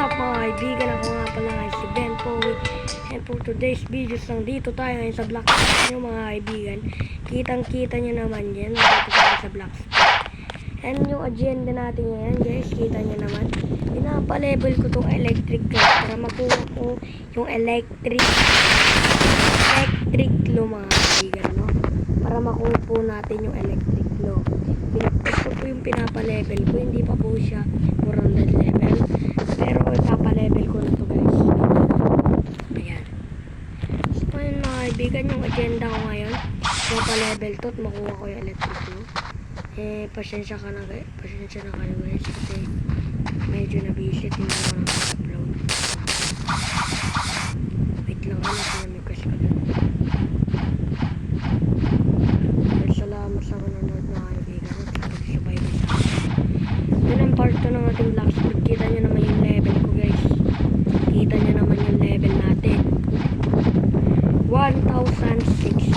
up mga kaibigan? Ako nga pala nga si Ben Poe. And for today's videos lang dito tayo ngayon sa Black Spot nyo mga kaibigan. Kitang-kita nyo naman yan. Dito tayo sa Black Spot. And yung agenda natin ngayon guys, kita nyo naman. Pinapa-level ko tong electric guys para makuha ko yung electric glow mga kaibigan, no? Para makuha po natin yung electric glow. Ito po yung pinapa-level ko. Hindi pa po siya 400 level. Pero ipapa-level ko na to guys. Ayan. So yun mga kaibigan, yung agenda ko ngayon. Ipapa-level to at makuha ko yung electric glow. Pasensya na kayo guys. Kasi medyo na-visit yung mga upload. Wait lang ako na may cash ka dun. Salamat sa manonood mga kaibigan. Sabay na sa akin. Yun ang part 2 ng ating Black Spot. Kita nyo naman yung level ko guys. Kita nyo naman yung level natin. 1,060.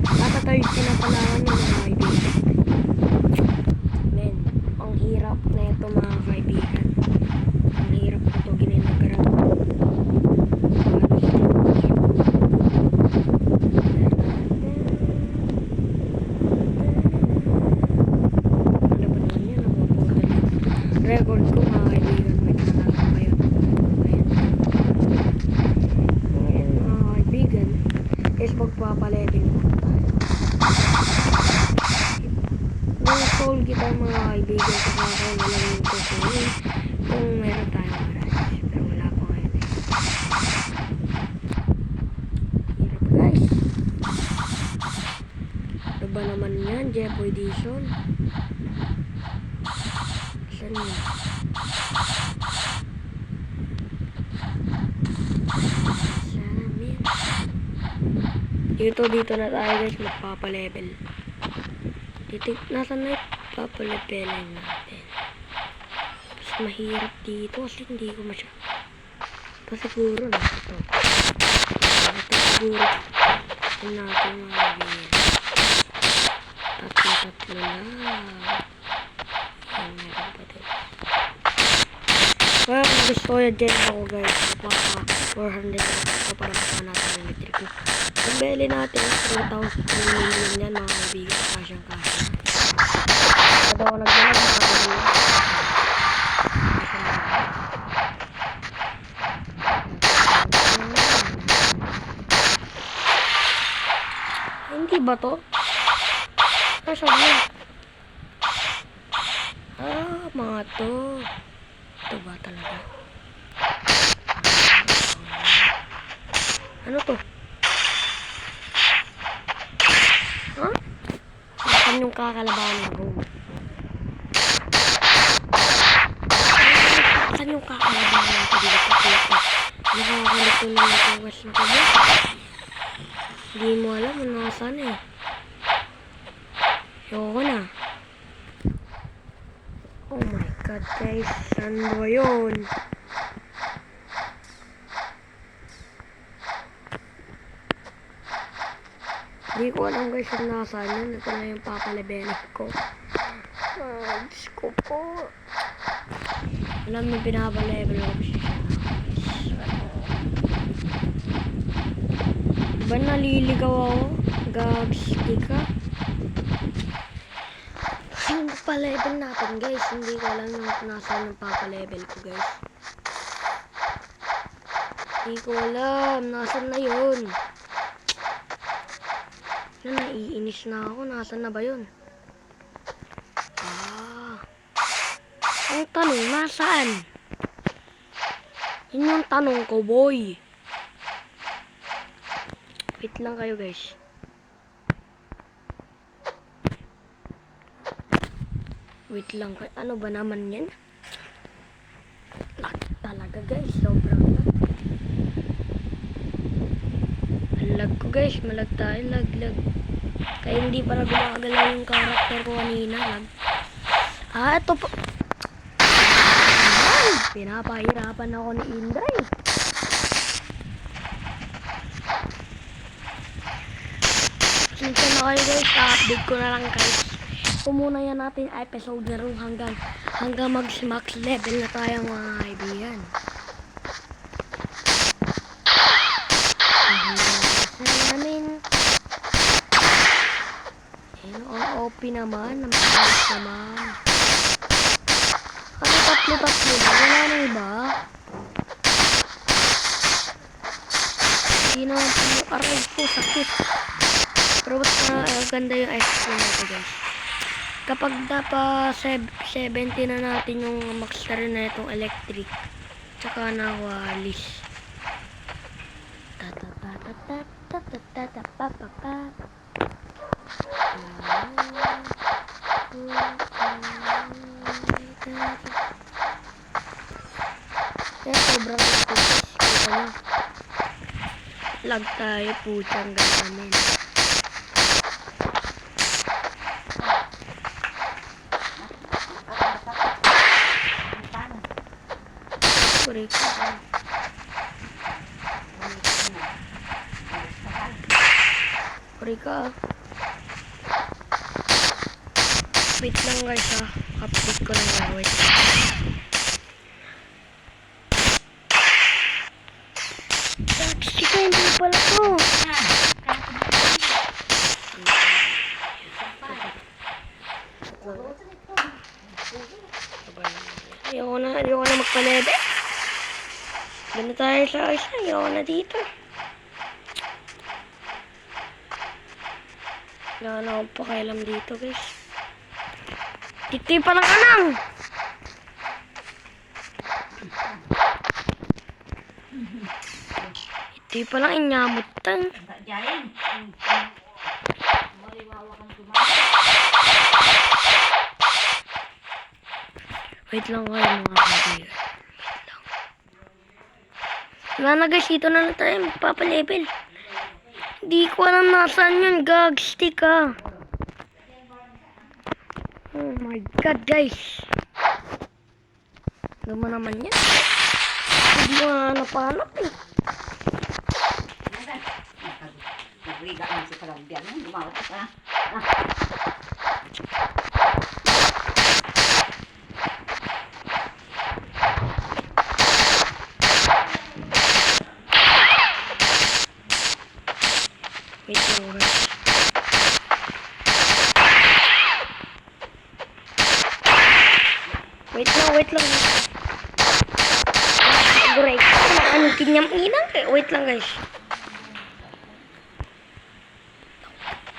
Tata-30 na pala ako ng mga kaibigan. Men, ang hirap na ito mga kaibigan. Ang hirap na ito ginagawa. Record ko mga kaibigan, may kanala kayo. Ayan. Ngayon mga kaibigan, is magpapaleving ko tayo. Yung soul kita mga kaibigan, kasi ako walang yung kukunin kung meron tayong oras. Pero wala pa ngayon eh. Hirap guys. Ano ba naman yan? Jepo Edition. Saan yun? Dito na tayo guys, magpapalevel. Nasa na ipapalevelin natin. Mas mahirap dito kasi hindi ko masya. Ito siguro na ito. Ito siguro. Ito natin mga kaibigan. Tatlo lang. Ayan, meron pa din. Kaya kung gusto ko yung gem ako guys, mapaka 400 ako para makakuha natin yung electric ko. Ang beli natin, 3,000 million yan mga kaibigan, kasyang-kasya. Kada ako nagdalag mga kaibigan. Hindi ba to? Kasya mo. Mga to. Ito ba talaga? Ano to? Huh? Saan yung kakalabanan ko? Saan yung kakalabanan ko? Nakakalito na nakawas na ko ba? Hindi mo alam kung nasaan eh. Ayoko na. Oh my god guys, saan ba yun? Hindi ko alam guys kung nasaan yun. Ito na yung papalevelin ko. Diyos ko po. Alam mo pinapalevel ko siya. Diba naliligaw ako? Gags, di ka? Yung pa-level natin guys, hindi ko alam yung nasaan yung papa-level ko guys. Hindi ko alam, nasaan na yun. Naiinis na ako, nasaan na ba yun? Ang tanong, nasaan? Yun yung tanong ko boy. Wait lang kayo guys. Wait lang kayo. Ano ba naman yan? Lag talaga guys. Sobrang lag. Ang lag ko guys. Malag tayo. Lag. Kaya hindi para gumagalaw yung karakter ko kanina. Lag. Ito po. Ay, pinapahirapan ako ni Inday. Sinta na kayo guys. Update ko na lang guys. Muna yan natin episode na rin hanggang mag-max level na tayo mga kaibigan. OP naman. Naman naman. Ano tatlo-tatlo na? Wala na iba? Hindi naman po yung aray ko. Sakit. Pero ba't ganda yung XP nito guys. Kapag napa 70 na natin yung max na rin na itong electric. Tsaka na walis. Kaya sobrang tipis. Kita nyo. Lag tayo po siyang ganamin. Sorry ka. Sorry ka. Wait lang guys ha. Update ko lang na. Wait. Sige, hindi pala to. Ayoko na magpa-level. Ganda tayo sa isa. Ayoko na dito. Wala na akong pakialam dito guys. Titi pa lang anang! Titi pa lang inyamutan. Wait lang kayo mga kaibigan. Wala na guys, dito na lang tayo magpapalevel. Hindi ko alam nasaan yun, gagstick ka. Oh my god guys. Gama naman yan. Hindi ko nga napanap eh. Nagriga naman si Kalambyan. Lumawat ka na. Wait lang guys. Wait lang. Guray. Ano kinyam-inang eh. Wait lang guys.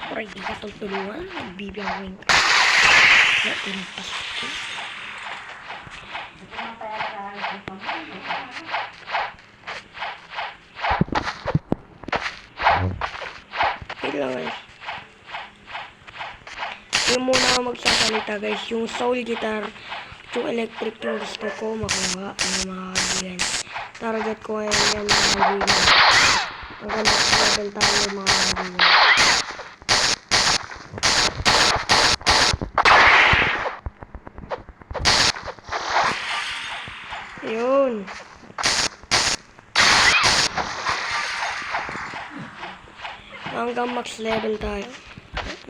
Guray, di ka tultuluan. Bibiyawin ka. Natin pasok. Wait lang guys. Yung muna ako magsasalita guys. Yung soul guitar, yung electric yung gusto ko makuha. Ano mga kaibigan. Target ko ngayon yan mga kaibigan. Ang ganda ko level tayo mga kaibigan. Ayun. Hanggang max level tayo.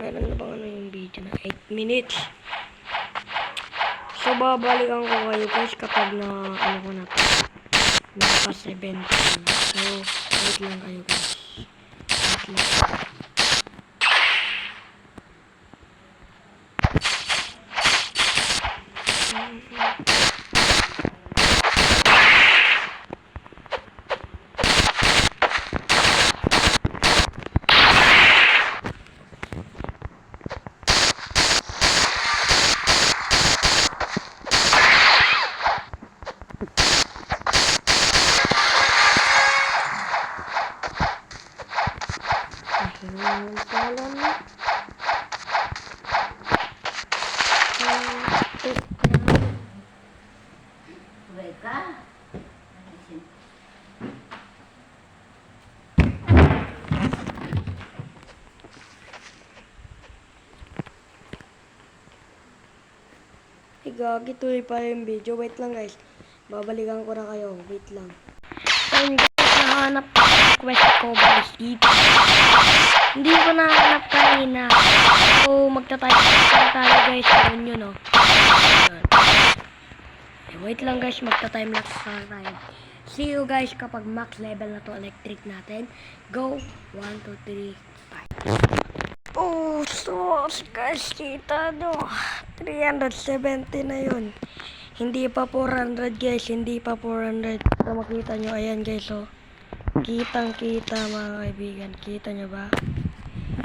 Meron na bang ano yung video na 8 minutes. So babalikan ko kayo guys kapag na ano ko na naka 17. So wait lang kayo guys. Wait lang. Gagi, tuloy pa yung video. Wait lang guys. Babalikan ko na kayo. Wait lang. Ayun guys, nahanap ko yung quest ko guys dito. Hindi ko nahanap kanina. So, magta-type tayo guys. Ayun yun oh. Wait lang guys, magta-time lapse tayo. See you guys kapag max level na to electric natin. Go! 1, 2, 3, 5. Oh! So, guys, kita nyo. 370 na yun. Hindi pa 400 guys. Hindi pa 400. Para makita nyo. Ayan guys oh. Kitang kita mga kaibigan. Kita nyo ba?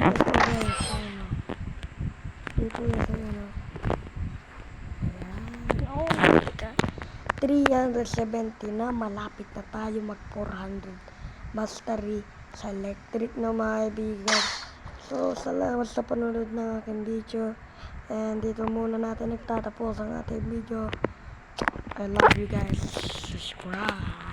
Ito guys. Ayan oh. Dito guys. Ayan oh. Ayan. Oh my God. 370 na. Malapit na tayo mag 400 mastery sa electric na mga kaibigan. So, salamat sa panonood ng aking video. And dito muna natin nagtatapos ang ating video. I love you guys. Subscribe.